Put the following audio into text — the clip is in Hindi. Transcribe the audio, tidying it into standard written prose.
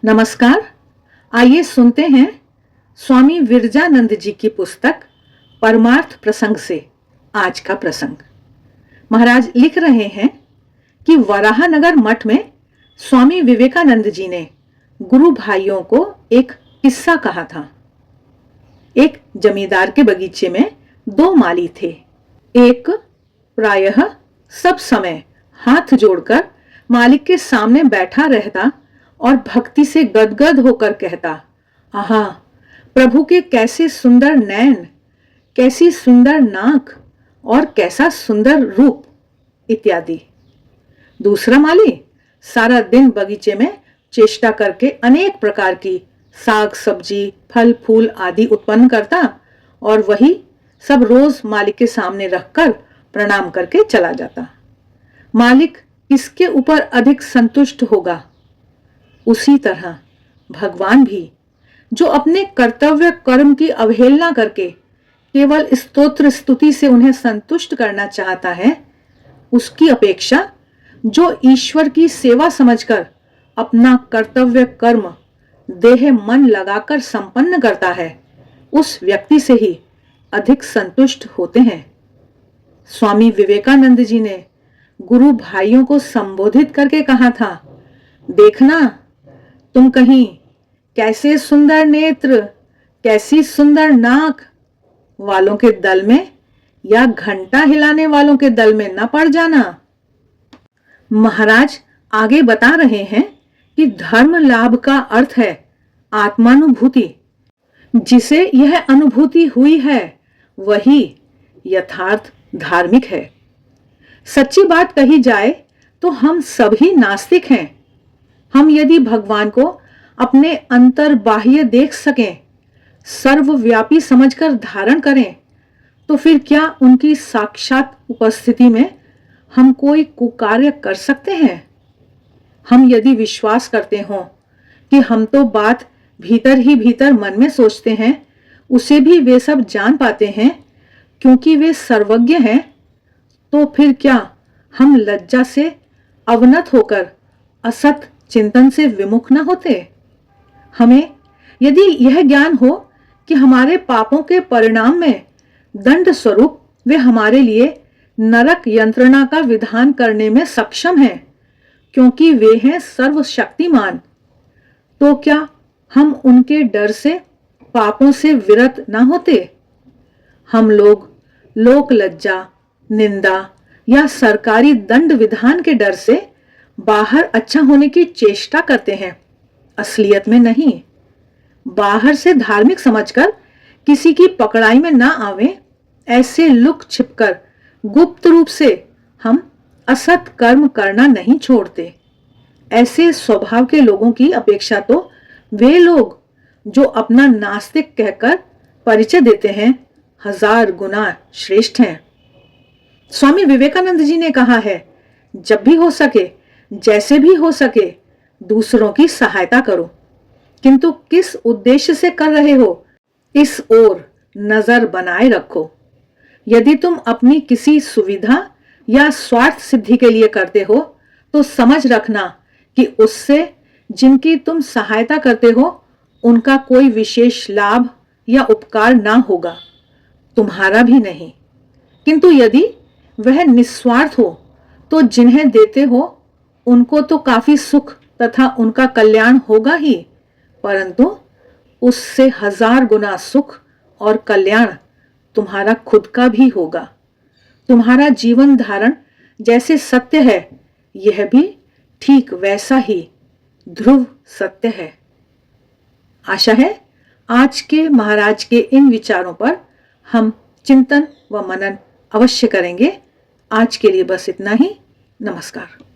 नमस्कार। आइए सुनते हैं स्वामी विरजानंद जी की पुस्तक परमार्थ प्रसंग से आज का प्रसंग। महाराज लिख रहे हैं कि वराहनगर मठ में स्वामी विवेकानंद जी ने गुरु भाइयों को एक किस्सा कहा था। एक जमींदार के बगीचे में दो माली थे। एक प्रायः सब समय हाथ जोड़कर मालिक के सामने बैठा रहता और भक्ति से गदगद होकर कहता, आहा, प्रभु के कैसे सुंदर नैन, कैसी सुंदर नाक और कैसा सुंदर रूप इत्यादि। दूसरा माली सारा दिन बगीचे में चेष्टा करके अनेक प्रकार की साग सब्जी फल फूल आदि उत्पन्न करता और वही सब रोज मालिक के सामने रखकर प्रणाम करके चला जाता। मालिक किसके ऊपर अधिक संतुष्ट होगा? उसी तरह भगवान भी, जो अपने कर्तव्य कर्म की अवहेलना करके केवल स्तोत्र स्तुति से उन्हें संतुष्ट करना चाहता है, उसकी अपेक्षा जो ईश्वर की सेवा समझकर अपना कर्तव्य कर्म देह मन लगाकर संपन्न करता है, उस व्यक्ति से ही अधिक संतुष्ट होते हैं। स्वामी विवेकानंद जी ने गुरु भाइयों को संबोधित करके कहा था, देखना तुम कहीं कैसे सुंदर नेत्र, कैसी सुंदर नाक वालों के दल में या घंटा हिलाने वालों के दल में न पड़ जाना। महाराज आगे बता रहे हैं कि धर्म लाभ का अर्थ है आत्मानुभूति। जिसे यह अनुभूति हुई है वही यथार्थ धार्मिक है। सच्ची बात कही जाए तो हम सभी नास्तिक हैं। हम यदि भगवान को अपने अंतर बाह्य देख सकें, सर्वव्यापी समझकर धारण करें, तो फिर क्या उनकी साक्षात उपस्थिति में हम कोई कुकार्य कर सकते हैं? हम यदि विश्वास करते हों कि हम तो बात भीतर ही भीतर मन में सोचते हैं, उसे भी वे सब जान पाते हैं क्योंकि वे सर्वज्ञ हैं, तो फिर क्या हम लज्जा से अवनत होकर असत चिंतन से विमुख न होते? हमें यदि यह ज्ञान हो कि हमारे पापों के परिणाम में दंड स्वरूप वे हमारे लिए नरक यंत्रणा का विधान करने में सक्षम हैं क्योंकि वे हैं सर्वशक्तिमान, तो क्या हम उनके डर से पापों से विरत न होते? हम लोग लोक लज्जा, निंदा या सरकारी दंड विधान के डर से बाहर अच्छा होने की चेष्टा करते हैं, असलियत में नहीं। बाहर से धार्मिक समझकर किसी की पकड़ाई में ना आवे, ऐसे लुक छिपकर गुप्त रूप से हम असत कर्म करना नहीं छोड़ते। ऐसे स्वभाव के लोगों की अपेक्षा तो वे लोग जो अपना नास्तिक कहकर परिचय देते हैं, 1000 गुना श्रेष्ठ हैं। स्वामी विवेकानंद जी ने कहा है, जब भी हो सके, जैसे भी हो सके, दूसरों की सहायता करो, किंतु किस उद्देश्य से कर रहे हो, इस ओर नजर बनाए रखो। यदि तुम अपनी किसी सुविधा या स्वार्थ सिद्धि के लिए करते हो, तो समझ रखना कि उससे जिनकी तुम सहायता करते हो उनका कोई विशेष लाभ या उपकार ना होगा, तुम्हारा भी नहीं। किंतु यदि वह निस्वार्थ हो तो जिन्हें देते हो उनको तो काफी सुख तथा उनका कल्याण होगा ही, परंतु उससे 1000 गुना सुख और कल्याण तुम्हारा खुद का भी होगा। तुम्हारा जीवन धारण जैसे सत्य है, यह भी ठीक वैसा ही ध्रुव सत्य है। आशा है आज के महाराज के इन विचारों पर हम चिंतन व मनन अवश्य करेंगे। आज के लिए बस इतना ही। नमस्कार।